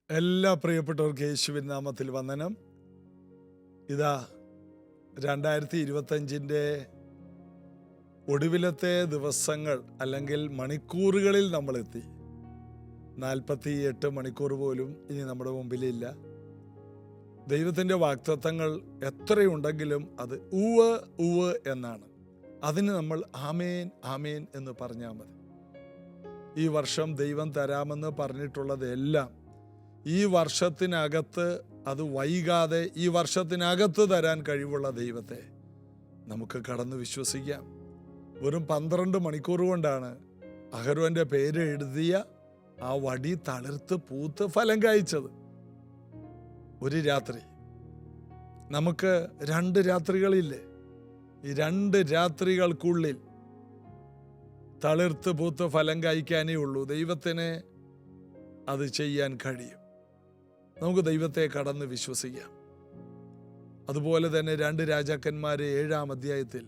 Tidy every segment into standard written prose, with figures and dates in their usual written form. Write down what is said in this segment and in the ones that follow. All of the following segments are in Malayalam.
എല്ലാ പ്രിയപ്പെട്ടവർക്ക് യേശുവിൻ നാമത്തിൽ വന്ദനം. ഇതാ 2025 ഒടുവിലത്തെ ദിവസങ്ങൾ അല്ലെങ്കിൽ മണിക്കൂറുകളിൽ നമ്മളെത്തി. 48 മണിക്കൂർ പോലും ഇനി നമ്മുടെ മുമ്പിലില്ല. ദൈവത്തിൻ്റെ വാഗ്ദത്തങ്ങൾ എത്രയുണ്ടെങ്കിലും അത് ഉവ്വ് ഉവ്വ് എന്നാണ്. അതിന് നമ്മൾ ആമേൻ ആമേൻ എന്ന് പറഞ്ഞാൽ മതി. ഈ വർഷം ദൈവം തരാമെന്ന് പറഞ്ഞിട്ടുള്ളതെല്ലാം ഈ വർഷത്തിനകത്ത്, അത് വൈകാതെ ഈ വർഷത്തിനകത്ത് തരാൻ കഴിവുള്ള ദൈവത്തെ നമുക്ക് കടന്ന് വിശ്വസിക്കാം. വെറും 12 മണിക്കൂർ കൊണ്ടാണ് അഹരോൻ്റെ പേര് എഴുതിയ ആ വടി തളിർത്ത് പൂത്ത് ഫലം കായ്ച്ചത്. ഒരു രാത്രി. നമുക്ക് 2 രാത്രികളില്ലേ? ഈ 2 രാത്രികൾക്കുള്ളിൽ തളിർത്ത് പൂത്ത് ഫലം കായ്ക്കാനേ ഉള്ളൂ. ദൈവത്തിന് അത് ചെയ്യാൻ കഴിയും. നമുക്ക് ദൈവത്തെ കടന്ന് വിശ്വസിക്കാം. അതുപോലെ തന്നെ 2 രാജാക്കന്മാരെ 7-ാം അധ്യായത്തിൽ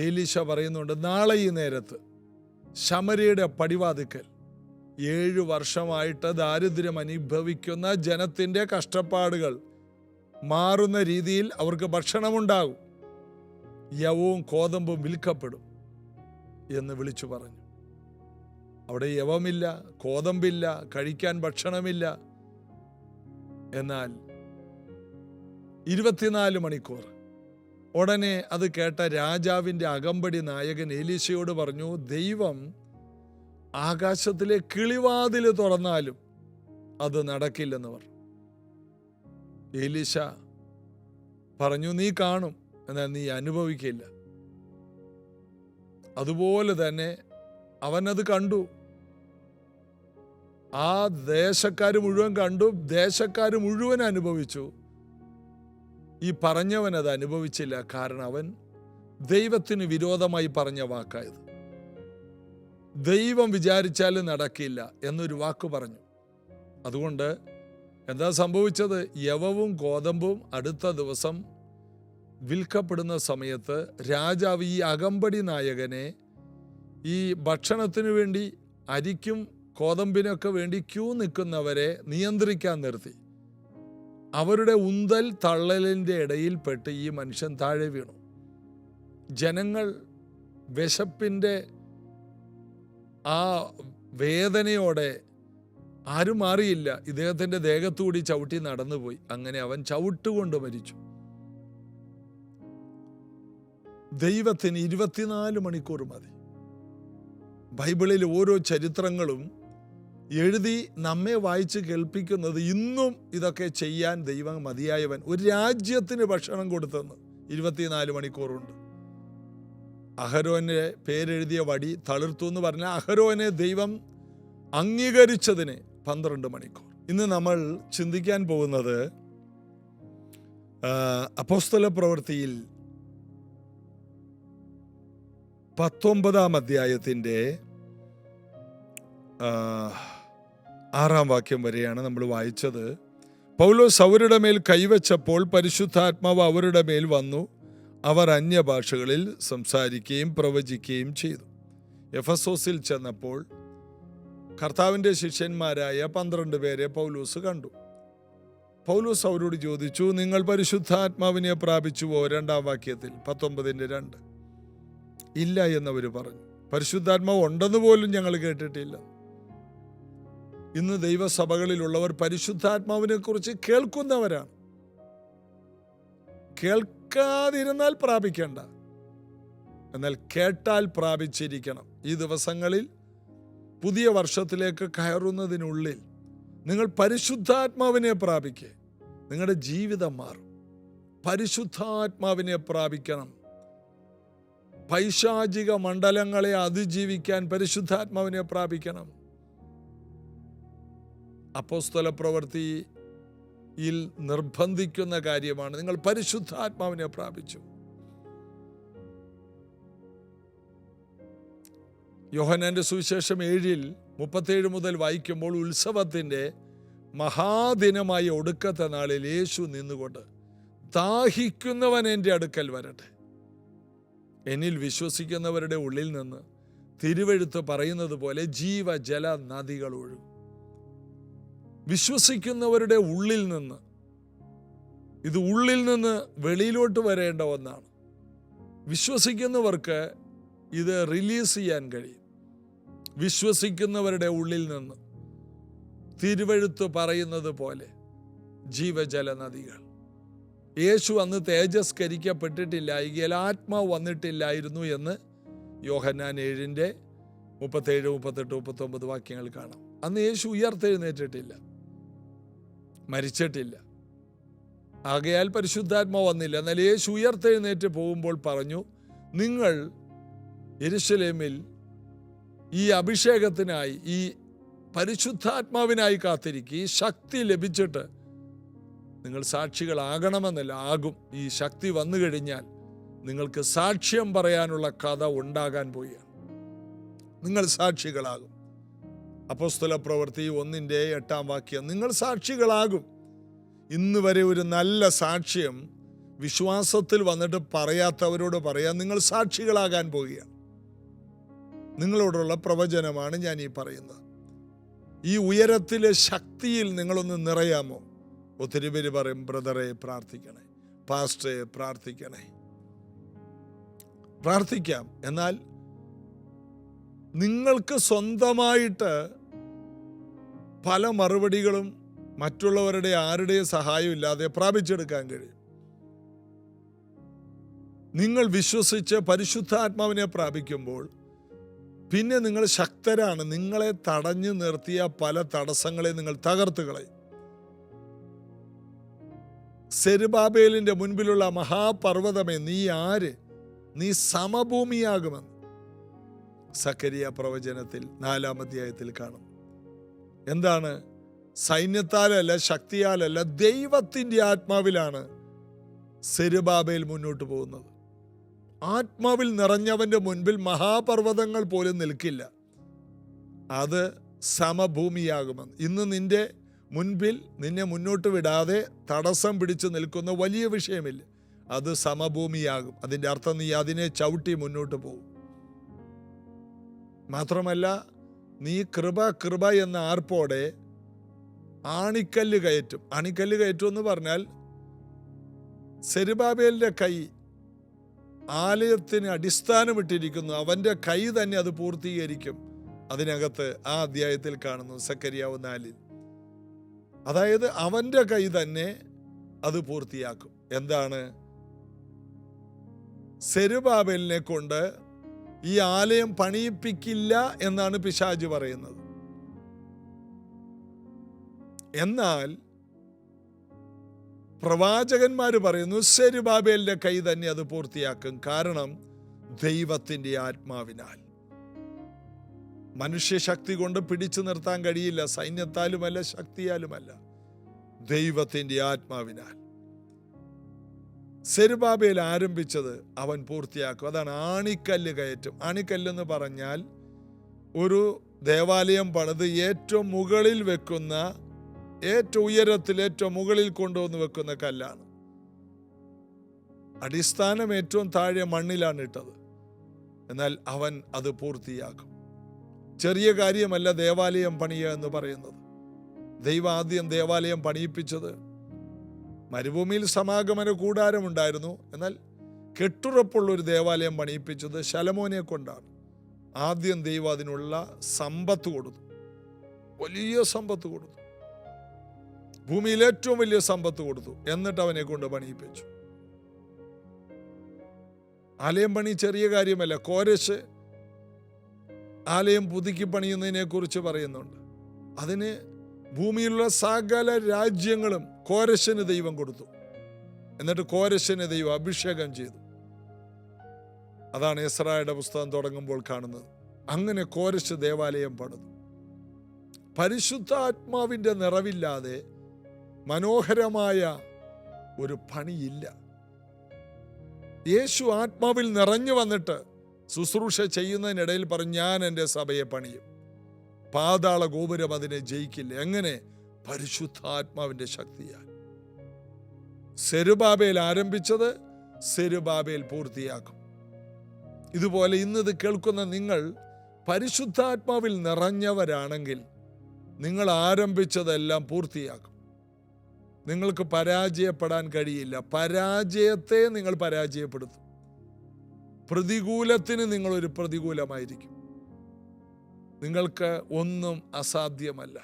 ഏലീശ പറയുന്നുണ്ട്, നാളെ ഈ നേരത്ത് ശമര്യയുടെ പടിവാതിക്കൽ 7 വർഷമായിട്ട് ദാരിദ്ര്യം അനുഭവിക്കുന്ന ജനത്തിൻ്റെ കഷ്ടപ്പാടുകൾ മാറുന്ന രീതിയിൽ അവർക്ക് ഭക്ഷണമുണ്ടാകും, യവവും കോതമ്പും വിൽക്കപ്പെടും എന്ന് വിളിച്ചു പറഞ്ഞു. അവിടെ യവമില്ല, കോതമ്പില്ല, കഴിക്കാൻ ഭക്ഷണമില്ല. എന്നാൽ 24 മണിക്കൂർ. ഉടനെ അത് കേട്ട രാജാവിൻ്റെ അകമ്പടി നായകൻ എലീശയോട് പറഞ്ഞു, ദൈവം ആകാശത്തിലെ കിളിവാതിൽ തുറന്നാലും അത് നടക്കില്ലെന്ന് പറഞ്ഞു. എലീശ പറഞ്ഞു, നീ കാണും, എന്നാൽ നീ അനുഭവിക്കില്ല. അതുപോലെ തന്നെ അവനത് കണ്ടു. ആ ദേശക്കാർ മുഴുവൻ കണ്ടു, ദേശക്കാർ മുഴുവൻ അനുഭവിച്ചു. ഈ പറഞ്ഞവൻ അത് അനുഭവിച്ചില്ല. കാരണം അവൻ ദൈവത്തിന് വിരോധമായി പറഞ്ഞ വാക്കായത്. ദൈവം വിചാരിച്ചാൽ നടക്കില്ല എന്നൊരു വാക്ക് പറഞ്ഞു. അതുകൊണ്ട് എന്താ സംഭവിച്ചത്? യവവും കോതമ്പും അടുത്ത ദിവസം വിൽക്കപ്പെടുന്ന സമയത്ത് രാജാവ് ഈ അകമ്പടി നായകനെ ഈ ഭക്ഷണത്തിനു വേണ്ടി അരിക്കും കോതമ്പിനൊക്കെ വേണ്ടി ക്യൂ നിൽക്കുന്നവരെ നിയന്ത്രിക്കാൻ നിർത്തി. അവരുടെ ഉന്തൽ തള്ളലിൻ്റെ ഇടയിൽപ്പെട്ട് ഈ മനുഷ്യൻ താഴെ വീണു. ജനങ്ങൾ വിശപ്പിൻ്റെ ആ വേദനയോടെ ആരും മാറിയില്ല. ഇദ്ദേഹത്തിൻ്റെ ദേഹത്തുകൂടി ചവിട്ടി നടന്നുപോയി. അങ്ങനെ അവൻ ചവിട്ടുകൊണ്ട് മരിച്ചു. ദൈവത്തിന് 24 മണിക്കൂർ മതി. ബൈബിളിൽ ഓരോ ചരിത്രങ്ങളും എഴുതി നമ്മെ വായിച്ച് കേൾപ്പിക്കുന്നത് ഇന്നും ഇതൊക്കെ ചെയ്യാൻ ദൈവം മതിയായവൻ. ഒരു രാജ്യത്തിന് ഭക്ഷണം കൊടുത്തെന്ന് 24 മണിക്കൂറുണ്ട്. അഹരോന്റെ പേരെഴുതിയ വടി തളിർത്തു എന്ന് പറഞ്ഞാൽ അഹരോനെ ദൈവം അംഗീകരിച്ചതിന് 12 മണിക്കൂർ. ഇന്ന് നമ്മൾ ചിന്തിക്കാൻ പോകുന്നത് അപ്പോസ്തല പ്രവൃത്തിയിൽ 19-ാം അധ്യായത്തിൻ്റെ 6-ാം വാക്യം വരെയാണ് നമ്മൾ വായിച്ചത്. പൗലോസ് അവരുടെ മേൽ കൈവച്ചപ്പോൾ പരിശുദ്ധാത്മാവ് അവരുടെ മേൽ വന്നു. അവർ അന്യഭാഷകളിൽ സംസാരിക്കുകയും പ്രവചിക്കുകയും ചെയ്തു. എഫെസോസിൽ ചെന്നപ്പോൾ കർത്താവിൻ്റെ ശിഷ്യന്മാരായ 12 പേരെ പൗലോസ് കണ്ടു. പൗലോസ് അവരോട് ചോദിച്ചു, നിങ്ങൾ പരിശുദ്ധാത്മാവിനെ പ്രാപിച്ചുവോ? 2-ാം വാക്യത്തിൽ 19:2. ഇല്ല എന്നവർ പറഞ്ഞു. പരിശുദ്ധാത്മാവ് ഉണ്ടെന്ന് പോലും ഞങ്ങൾ കേട്ടിട്ടില്ല. ഇന്ന് ദൈവസഭകളിലുള്ളവർ പരിശുദ്ധാത്മാവിനെ കുറിച്ച് കേൾക്കുന്നവരാണ്. കേൾക്കാതിരുന്നാൽ പ്രാപിക്കേണ്ട, എന്നാൽ കേട്ടാൽ പ്രാപിച്ചിരിക്കണം. ഈ ദിവസങ്ങളിൽ പുതിയ വർഷത്തിലേക്ക് കയറുന്നതിനുള്ളിൽ നിങ്ങൾ പരിശുദ്ധാത്മാവിനെ പ്രാപിക്കുക. നിങ്ങളുടെ ജീവിതം മാറും. പരിശുദ്ധാത്മാവിനെ പ്രാപിക്കണം. പൈശാചിക മണ്ഡലങ്ങളെ അതിജീവിക്കാൻ പരിശുദ്ധാത്മാവിനെ പ്രാപിക്കണം. അപ്പോസ്തല പ്രവൃത്തിയിൽ നിർബന്ധിക്കുന്ന കാര്യമാണ്, നിങ്ങൾ പരിശുദ്ധാത്മാവിനെ പ്രാപിച്ചു. യോഹന്നാന്റെ സുവിശേഷം 7:37 മുതൽ വായിക്കുമ്പോൾ, ഉത്സവത്തിൻ്റെ മഹാദിനമായ ഒടുക്കത്തെ നാളിൽ യേശു നിന്നുകൊണ്ട്, ദാഹിക്കുന്നവൻ എൻ്റെ അടുക്കൽ വരട്ടെ, എന്നിൽ വിശ്വസിക്കുന്നവരുടെ ഉള്ളിൽ നിന്ന് തിരുവെഴുത്ത് പറയുന്നത് പോലെ ജീവജല നദികൾ ഒഴുകും. വിശ്വസിക്കുന്നവരുടെ ഉള്ളിൽ നിന്ന്, ഇത് ഉള്ളിൽ നിന്ന് വെളിയിലോട്ട് വരേണ്ട ഒന്നാണ്. വിശ്വസിക്കുന്നവർക്ക് ഇത് റിലീസ് ചെയ്യാൻ കഴിയും. വിശ്വസിക്കുന്നവരുടെ ഉള്ളിൽ നിന്ന് തിരുവെഴുത്ത് പറയുന്നത് പോലെ ജീവജല നദികൾ. യേശു അന്ന് തേജസ്കരിക്കപ്പെട്ടിട്ടില്ലായെങ്കിൽ ആത്മാവ് വന്നിട്ടില്ലായിരുന്നു എന്ന് യോഹന്നാൻ 7:37, 38, 39 വാക്യങ്ങൾ കാണാം. അന്ന് യേശു ഉയർത്തെഴുന്നേറ്റിട്ടില്ല, മരിച്ചിട്ടില്ല. ആകയാൽ പരിശുദ്ധാത്മാവ് വന്നില്ല. എന്നാൽ യേശു ഉയർത്തെഴുന്നേറ്റ് പോകുമ്പോൾ പറഞ്ഞു, നിങ്ങൾ യെരുശലേമിൽ ഈ അഭിഷേകത്തിനായി, ഈ പരിശുദ്ധാത്മാവിനായി കാത്തിരിക്കുക. ഈ ശക്തി ലഭിച്ചിട്ട് നിങ്ങൾ സാക്ഷികളാകണമെന്നല്ല, ആകും. ഈ ശക്തി വന്നു കഴിഞ്ഞാൽ നിങ്ങൾക്ക് സാക്ഷ്യം പറയാനുള്ള കഥ ഉണ്ടാകാൻ പോവുകയാണ്. നിങ്ങൾ സാക്ഷികളാകും. അപ്പോസ്തല പ്രവൃത്തി 1:8 വാക്യം, നിങ്ങൾ സാക്ഷികളാകും. ഇന്ന് വരെ ഒരു നല്ല സാക്ഷ്യം വിശ്വാസത്തിൽ വന്നിട്ട് പറയാത്തവരോട് പറയാൻ, നിങ്ങൾ സാക്ഷികളാകാൻ പോവുകയാണ്. നിങ്ങളോടുള്ള പ്രവചനമാണ് ഞാൻ ഈ പറയുന്നത്. ഈ ഉയരത്തിലെ ശക്തിയിൽ നിങ്ങളൊന്ന് നിറയാമോ? ഒത്തിരി പേര് പറയും, ബ്രദറെ പ്രാർത്ഥിക്കണേ, പാസ്റ്ററെ പ്രാർത്ഥിക്കണേ. പ്രാർത്ഥിക്കാം. എന്നാൽ നിങ്ങൾക്ക് സ്വന്തമായിട്ട് പല മറുപടികളും മറ്റുള്ളവരുടെ ആരുടെയും സഹായം ഇല്ലാതെ പ്രാപിച്ചെടുക്കാൻ കഴിയും. നിങ്ങൾ വിശ്വസിച്ച് പരിശുദ്ധാത്മാവിനെ പ്രാപിക്കുമ്പോൾ പിന്നെ നിങ്ങൾ ശക്തരാണ്. നിങ്ങളെ തടഞ്ഞു നിർത്തിയ പല തടസ്സങ്ങളെ നിങ്ങൾ തകർത്ത് കളയും. സെരുബാബേലിന്റെ മുൻപിലുള്ള മഹാപർവ്വതമേ, നീ ആര്? നീ സമഭൂമിയാകുമെന്ന് സക്കരിയ പ്രവചനത്തിൽ 4-ാം അധ്യായത്തിൽ കാണും. എന്താണ്? സൈന്യത്താലല്ല, ശക്തിയാലല്ല, ദൈവത്തിൻ്റെ ആത്മാവിലാണ് സെരുബാബേൽ മുന്നോട്ട് പോകുന്നത്. ആത്മാവിൽ നിറഞ്ഞവന്റെ മുൻപിൽ മഹാപർവ്വതങ്ങൾ പോലും നിൽക്കില്ല. അത് സമഭൂമിയാകുമെന്ന്. ഇന്ന് നിന്റെ മുൻപിൽ നിന്നെ മുന്നോട്ട് വിടാതെ തടസ്സം പിടിച്ചു നിൽക്കുന്ന വലിയ വിഷയമില്ല, അത് സമഭൂമിയാകും. അതിൻ്റെ അർത്ഥം നീ അതിനെ ചവിട്ടി മുന്നോട്ട് പോകും. മാത്രമല്ല, നീ കൃപ കൃപ എന്ന ആർപ്പോടെ ആണിക്കല്ല് കയറ്റും. ആണിക്കല്ല് കയറ്റും എന്ന് പറഞ്ഞാൽ, സെരുബാബേലിന്റെ കൈ ആലയത്തിന് അടിസ്ഥാനമിട്ടിരിക്കുന്നു. അവന്റെ കൈ തന്നെ അത് പൂർത്തീകരിക്കും. അതിനകത്ത് ആ അധ്യായത്തിൽ കാണുന്നു, സക്കരിയാവ് 4. അതായത് അവന്റെ കൈ തന്നെ അത് പൂർത്തിയാക്കും. എന്താണ്? സെരുബാബേലിനെ കൊണ്ട് ഈ ആലയം പണിയിപ്പിക്കില്ല എന്നാണ് പിശാച് പറയുന്നത്. എന്നാൽ പ്രവാചകന്മാർ പറയുന്നു, സെരുബാബേലിന്റെ കൈ തന്നെ അത് പൂർത്തിയാക്കും. കാരണം ദൈവത്തിൻ്റെ ആത്മാവിനാൽ. മനുഷ്യശക്തി കൊണ്ട് പിടിച്ചു നിർത്താൻ കഴിയില്ല, സൈന്യത്താലുമല്ല, ശക്തിയാലുമല്ല, ദൈവത്തിൻ്റെ ആത്മാവിനാൽ. സെരുബാബേൽ ആരംഭിച്ചത് അവൻ പൂർത്തിയാക്കും. അതാണ് ആണിക്കല്ല് കയറ്റും. ആണിക്കല്ലെന്ന് പറഞ്ഞാൽ ഒരു ദേവാലയം പണിത് ഏറ്റവും മുകളിൽ വെക്കുന്ന, ഏറ്റവും ഉയരത്തിൽ ഏറ്റവും മുകളിൽ കൊണ്ടുവന്ന് വെക്കുന്ന കല്ലാണ്. അടിസ്ഥാനം ഏറ്റവും താഴെ മണ്ണിലാണ് ഇട്ടത്. എന്നാൽ അവൻ അത് പൂർത്തിയാക്കും. ചെറിയ കാര്യമല്ല ദേവാലയം പണിയുക എന്ന് പറയുന്നത്. ദൈവം ആദ്യം ദേവാലയം പണിയിപ്പിച്ചത്, മരുഭൂമിയിൽ സമാഗമന കൂടാരമുണ്ടായിരുന്നു, എന്നാൽ കെട്ടുറപ്പുള്ള ഒരു ദേവാലയം പണിയിപ്പിച്ചത് ശലോമോനെ കൊണ്ടാണ്. ആദ്യം ദൈവം അതിനുള്ള സമ്പത്ത് കൊടുത്തു, വലിയ സമ്പത്ത് കൊടുത്തു, ഭൂമിയിൽ ഏറ്റവും വലിയ സമ്പത്ത് കൊടുത്തു. എന്നിട്ട് അവനെ കൊണ്ട് പണിയിപ്പിച്ചു. ആലയം പണി ചെറിയ കാര്യമല്ല. കോരശ് ആലയം പുതുക്കി പണിയുന്നതിനെ കുറിച്ച് പറയുന്നുണ്ട്. അതിന് ഭൂമിയിലുള്ള സകല രാജ്യങ്ങളും കോരശന് ദൈവം കൊടുത്തു. എന്നിട്ട് കോരശന് ദൈവം അഭിഷേകം ചെയ്തു. അതാണ് എസ്രായുടെ പുസ്തകം തുടങ്ങുമ്പോൾ കാണുന്നത്. അങ്ങനെ കോരശ് ദേവാലയം പണിതു. പരിശുദ്ധാത്മാവിൻ്റെ നിറവില്ലാതെ മനോഹരമായ ഒരു പണിയില്ല. യേശു ആത്മാവിൽ നിറഞ്ഞു വന്നിട്ട് ശുശ്രൂഷ ചെയ്യുന്നതിനിടയിൽ പറഞ്ഞു, ഞാൻ എൻ്റെ സഭയെ പണിയും, പാതാള ഗോപുരം അതിനെ ജയിക്കില്ല. എങ്ങനെ? പരിശുദ്ധാത്മാവിൻ്റെ ശക്തിയാൽ. സെരുബാബേൽ ആരംഭിച്ചത് സെരുബാബേൽ പൂർത്തിയാക്കും. ഇതുപോലെ ഇന്നത് കേൾക്കുന്ന നിങ്ങൾ പരിശുദ്ധാത്മാവിൽ നിറഞ്ഞവരാണെങ്കിൽ നിങ്ങൾ ആരംഭിച്ചതെല്ലാം പൂർത്തിയാക്കും. നിങ്ങൾക്ക് പരാജയപ്പെടാൻ കഴിയില്ല. പരാജയത്തെ നിങ്ങൾ പരാജയപ്പെടുത്തും. പ്രതികൂലത്തിന് നിങ്ങളൊരു പ്രതികൂലമായിരിക്കും. നിങ്ങൾക്ക് ഒന്നും അസാധ്യമല്ല.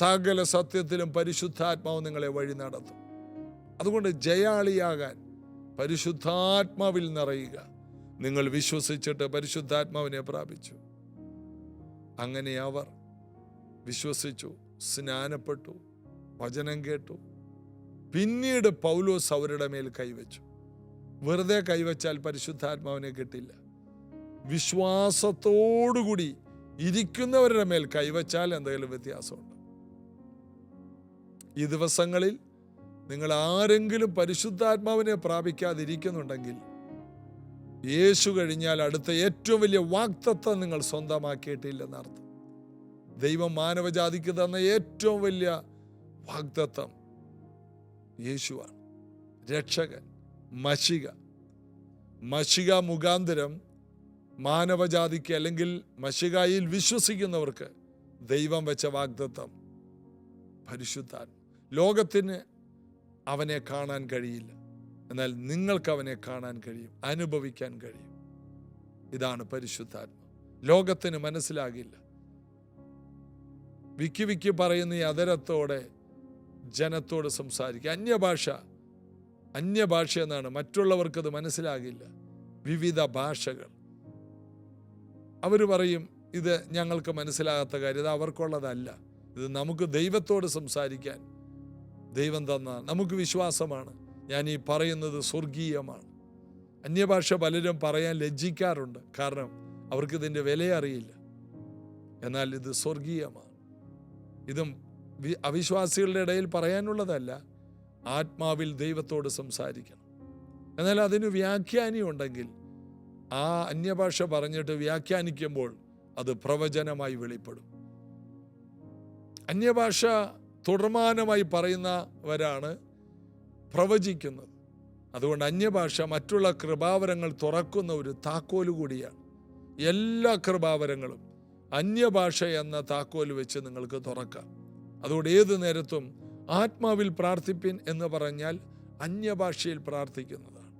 സകല സത്യത്തിലും പരിശുദ്ധാത്മാവ് നിങ്ങളെ വഴി നടത്തും. അതുകൊണ്ട് ജയാളിയാകാൻ പരിശുദ്ധാത്മാവിൽ നിറയുക. നിങ്ങൾ വിശ്വസിച്ചിട്ട് പരിശുദ്ധാത്മാവിനെ പ്രാപിച്ചു. അങ്ങനെ അവർ വിശ്വസിച്ചു, സ്നാനപ്പെട്ടു, വചനം കേട്ടു. പിന്നീട് പൗലോസ് അവരുടെ മേൽ കൈവച്ചു. വെറുതെ കൈവച്ചാൽ പരിശുദ്ധാത്മാവിനെ കിട്ടില്ല. വിശ്വാസത്തോടുകൂടി ഇരിക്കുന്നവരുടെ മേൽ കൈവച്ചാൽ എന്തെങ്കിലും വ്യത്യാസമുണ്ട്. ഈ ദിവസങ്ങളിൽ നിങ്ങൾ ആരെങ്കിലും പരിശുദ്ധാത്മാവിനെ പ്രാപിക്കാതിരിക്കുന്നുണ്ടെങ്കിൽ, യേശു കഴിഞ്ഞാൽ അടുത്ത ഏറ്റവും വലിയ വാഗ്ദത്തം നിങ്ങൾ സ്വന്തമാക്കിയിട്ടില്ലെന്നർത്ഥം. ദൈവം മാനവജാതിക്ക് തന്ന ഏറ്റവും വലിയ വാഗ്ദത്തം യേശുവാണ്, രക്ഷകൻ, മശിക മുഖാന്തരം മാനവജാതിക്ക്, അല്ലെങ്കിൽ മശികായിൽ വിശ്വസിക്കുന്നവർക്ക് ദൈവം വെച്ച വാഗ്ദത്തം പരിശുദ്ധാത്മ. ലോകത്തിന് അവനെ കാണാൻ കഴിയില്ല, എന്നാൽ നിങ്ങൾക്ക് അവനെ കാണാൻ കഴിയും, അനുഭവിക്കാൻ കഴിയും. ഇതാണ് പരിശുദ്ധാത്മ. ലോകത്തിന് മനസ്സിലാകില്ല. വിക്കി പറയുന്ന ഈ അതരത്തോടെ ജനത്തോട് സംസാരിക്കുക. അന്യഭാഷ എന്നാണ്. മറ്റുള്ളവർക്കത് മനസ്സിലാകില്ല. വിവിധ ഭാഷകൾ. അവർ പറയും, ഇത് ഞങ്ങൾക്ക് മനസ്സിലാകാത്ത കാര്യം, ഇത് അവർക്കുള്ളതല്ല. ഇത് നമുക്ക് ദൈവത്തോട് സംസാരിക്കാൻ ദൈവം തന്ന നമുക്ക് വിശ്വാസമാണ്. ഞാൻ ഈ പറയുന്നത് സ്വർഗീയമാണ്. അന്യഭാഷ പലരും പറയാൻ ലജ്ജിക്കാറുണ്ട്, കാരണം അവർക്ക് ഇതിൻ്റെ വില അറിയില്ല. എന്നാൽ ഇത് സ്വർഗീയമാണ്. ഇതും അവിശ്വാസികളുടെ ഇടയിൽ പറയാനുള്ളതല്ല. ആത്മാവിൽ ദൈവത്തോട് സംസാരിക്കണം. എന്നാൽ അതിന് വ്യാഖ്യാനി ഉണ്ടെങ്കിൽ, ആ അന്യഭാഷ പറഞ്ഞിട്ട് വ്യാഖ്യാനിക്കുമ്പോൾ അത് പ്രവചനമായി വെളിപ്പെടും. അന്യഭാഷ തുടർമാനമായി പറയുന്നവരാണ് പ്രവചിക്കുന്നത്. അതുകൊണ്ട് അന്യഭാഷ മറ്റുള്ള കൃപാവരങ്ങൾ തുറക്കുന്ന ഒരു താക്കോല് കൂടിയാണ്. എല്ലാ കൃപാവരങ്ങളും അന്യഭാഷ എന്ന താക്കോൽ വെച്ച് നിങ്ങൾക്ക് തുറക്കാം. അതുകൊണ്ട് ഏത് നേരത്തും ആത്മാവിൽ പ്രാർത്ഥിപ്പിൻ എന്ന് പറഞ്ഞാൽ അന്യഭാഷയിൽ പ്രാർത്ഥിക്കുന്നതാണ്.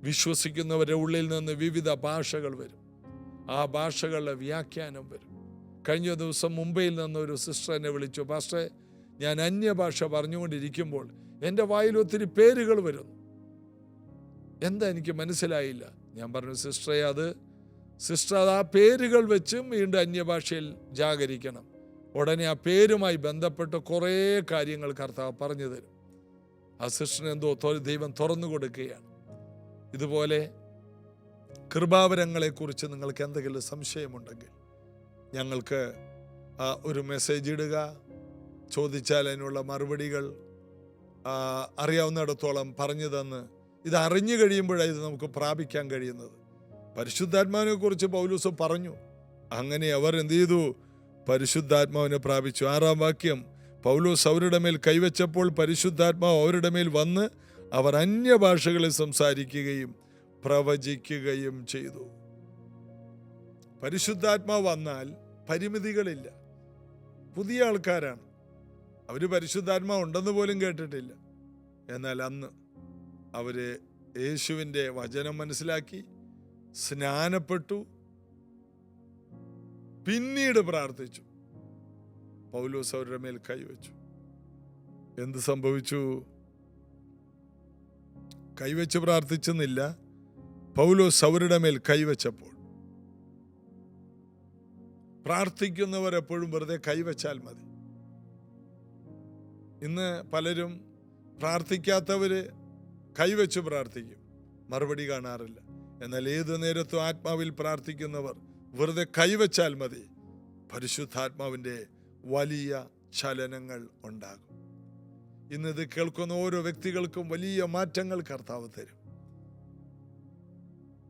വിശ്വസിക്കുന്നവരുടെ ഉള്ളിൽ നിന്ന് വിവിധ ഭാഷകൾ വരും. ആ ഭാഷകളുടെ വ്യാഖ്യാനം വരും. കഴിഞ്ഞ ദിവസം മുംബൈയിൽ നിന്ന് ഒരു സിസ്റ്റർ എന്നെ വിളിച്ചു, പാസ്റ്ററെ, ഞാൻ അന്യഭാഷ പറഞ്ഞുകൊണ്ടിരിക്കുമ്പോൾ എൻ്റെ വായിൽ ഒത്തിരി പേരുകൾ വരുന്നു, എന്താ എനിക്ക് മനസ്സിലായില്ല. ഞാൻ പറഞ്ഞു, സിസ്റ്റർ അത് ആ പേരുകൾ വെച്ചും വീണ്ടും അന്യഭാഷയിൽ ജാഗരിക്കണം. ഉടനെ ആ പേരുമായി ബന്ധപ്പെട്ട് കുറേ കാര്യങ്ങൾ കർത്താവ് പറഞ്ഞു തരും. ആ സിസ്റ്ററിന് എന്തോ ദൈവം തുറന്നു കൊടുക്കുകയാണ്. ഇതുപോലെ കൃപാവരങ്ങളെക്കുറിച്ച് നിങ്ങൾക്ക് എന്തെങ്കിലും സംശയമുണ്ടെങ്കിൽ ഞങ്ങൾക്ക് ഒരു മെസ്സേജ് ഇടുക. ചോദിച്ചാൽ അതിനുള്ള മറുപടികൾ അറിയാവുന്നിടത്തോളം പറഞ്ഞു തന്ന്, ഇത് അറിഞ്ഞു കഴിയുമ്പോഴാണ് ഇത് നമുക്ക് പ്രാപിക്കാൻ കഴിയുന്നത്. പരിശുദ്ധാത്മാവിനെ കുറിച്ച് പൗലോസ് പറഞ്ഞു. അങ്ങനെ അവർ എന്ത് ചെയ്തു? പരിശുദ്ധാത്മാവിനെ പ്രാപിച്ചു. 6-ാം വാക്യം, പൗലോസ് അവരുടെ മേൽ കൈവച്ചപ്പോൾ പരിശുദ്ധാത്മാവ് അവരുടെ മേൽ വന്ന് അവർ അന്യഭാഷകളിൽ സംസാരിക്കുകയും പ്രവചിക്കുകയും ചെയ്തു. പരിശുദ്ധാത്മാവ് വന്നാൽ പരിമിതികളില്ല. പുതിയ ആൾക്കാരാണ്, അവർ പരിശുദ്ധാത്മാവ് ഉണ്ടെന്ന് പോലും കേട്ടിട്ടില്ല. എന്നാൽ അന്ന് അവര് യേശുവിൻ്റെ വചനം മനസ്സിലാക്കി, സ്നാനപ്പെട്ടു, പിന്നീട് പ്രാർത്ഥിച്ചു. പൗലോസ് അവരുടെ മേൽ കൈവച്ചു. എന്ത് സംഭവിച്ചു? കൈവച്ച് പ്രാർത്ഥിച്ചെന്നില്ല, പൗലോസ് അവരുടെ മേൽ കൈവച്ചപ്പോൾ. പ്രാർത്ഥിക്കുന്നവർ എപ്പോഴും വെറുതെ കൈവച്ചാൽ മതി. ഇന്ന് പലരും പ്രാർത്ഥിക്കാത്തവര് കൈവച്ച് പ്രാർത്ഥിക്കും, മറുപടി കാണാറില്ല. എന്നാൽ ഏതു നേരത്തും ആത്മാവിൽ പ്രാർത്ഥിക്കുന്നവർ വെറുതെ കൈവച്ചാൽ മതി, പരിശുദ്ധാത്മാവിൻ്റെ വലിയ ചലനങ്ങൾ ഉണ്ടാകും. ഇന്നിത് കേൾക്കുന്ന ഓരോ വ്യക്തികൾക്കും വലിയ മാറ്റങ്ങൾ കർത്താവ് തരും.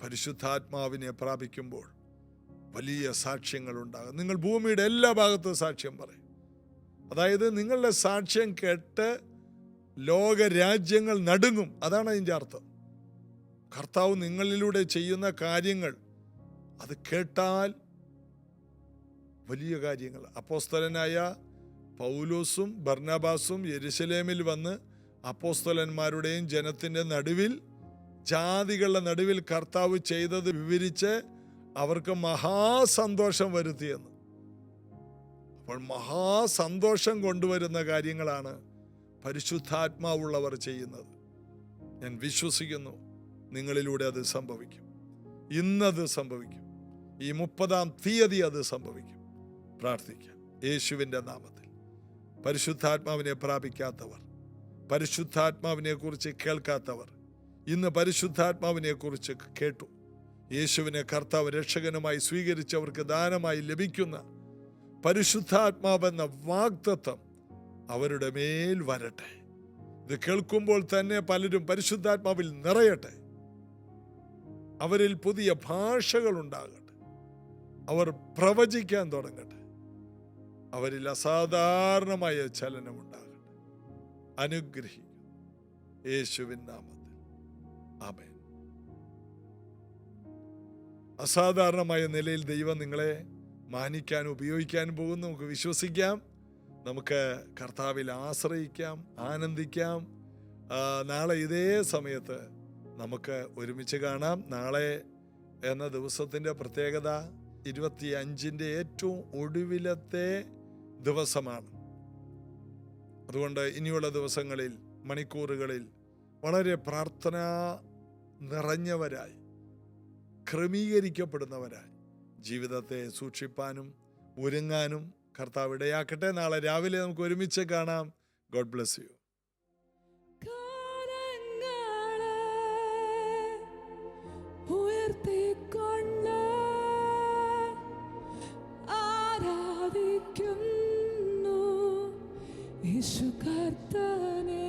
പരിശുദ്ധാത്മാവിനെ പ്രാപിക്കുമ്പോൾ വലിയ സാക്ഷ്യങ്ങൾ ഉണ്ടാകും. നിങ്ങൾ ഭൂമിയുടെ എല്ലാ ഭാഗത്തും സാക്ഷ്യം പറയും. അതായത് നിങ്ങളുടെ സാക്ഷ്യം കേട്ട് ലോകരാജ്യങ്ങൾ നടുങ്ങും. അതാണ് അതിൻ്റെ അർത്ഥം. കർത്താവ് നിങ്ങളിലൂടെ ചെയ്യുന്ന കാര്യങ്ങൾ അത് കേട്ടാൽ വലിയ കാര്യങ്ങൾ. അപ്പോസ്തലനായ പൗലോസും ബർന്നബാസും യെരുശലേമിൽ വന്ന് അപ്പോസ്തലന്മാരുടെയും ജനത്തിൻ്റെ നടുവിൽ, ജാതികളുടെ നടുവിൽ കർത്താവ് ചെയ്തത് വിവരിച്ച് അവർക്ക് മഹാസന്തോഷം വരുത്തിയെന്ന്. അപ്പോൾ മഹാസന്തോഷം കൊണ്ടുവരുന്ന കാര്യങ്ങളാണ് പരിശുദ്ധാത്മാവുള്ളവർ ചെയ്യുന്നത്. ഞാൻ വിശ്വസിക്കുന്നു നിങ്ങളിലൂടെ അത് സംഭവിക്കും. ഇന്നത് സംഭവിക്കും. ഈ 30-ാം തീയതി അത് സംഭവിക്കും. പ്രാർത്ഥിക്കാം യേശുവിൻ്റെ നാമത്തിൽ. പരിശുദ്ധാത്മാവിനെ പ്രാപിക്കാത്തവർ, പരിശുദ്ധാത്മാവിനെ കുറിച്ച് കേൾക്കാത്തവർ ഇന്ന് പരിശുദ്ധാത്മാവിനെ കുറിച്ച് കേട്ടു. യേശുവിനെ കർത്താവ് രക്ഷകനുമായി സ്വീകരിച്ചവർക്ക് ദാനമായി ലഭിക്കുന്ന പരിശുദ്ധാത്മാവെന്ന വാഗ്ദത്തം അവരുടെ മേൽ വരട്ടെ. ഇത് കേൾക്കുമ്പോൾ തന്നെ പലരും പരിശുദ്ധാത്മാവിൽ നിറയട്ടെ. അവരിൽ പുതിയ ഭാഷകൾ ഉണ്ടാകട്ടെ. അവർ പ്രവചിക്കാൻ തുടങ്ങട്ടെ. അവരിൽ അസാധാരണമായ ചലനമുണ്ടാകട്ടെ. അനുഗ്രഹിക്കും യേശുവിൻ നാമത്തിൽ. ആമേൻ. അസാധാരണമായ നിലയിൽ ദൈവം നിങ്ങളെ മാനിക്കാനും ഉപയോഗിക്കാനും പോകുന്നു. നമുക്ക് വിശ്വസിക്കാം. നമുക്ക് കർത്താവിൽ ആശ്രയിക്കാം, ആനന്ദിക്കാം. നാളെ ഇതേ സമയത്ത് നമുക്ക് ഒരുമിച്ച് കാണാം. നാളെ എന്ന ദിവസത്തിൻ്റെ പ്രത്യേകത 25-ൻ്റെ ഏറ്റവും ഒടുവിലത്തെ ദിവസമാണ്. അതുകൊണ്ട് ഇനിയുള്ള ദിവസങ്ങളിൽ, മണിക്കൂറുകളിൽ വളരെ പ്രാർത്ഥന നിറഞ്ഞവരായി, ക്രമീകരിക്കപ്പെടുന്നവരായി ജീവിതത്തെ സൂക്ഷിപ്പാനും ഒരുങ്ങാനും കർത്താവ് ഇടയാക്കട്ടെ. നാളെ രാവിലെ നമുക്ക് ഒരുമിച്ച് കാണാം. God bless you. യേശു കർത്താവേ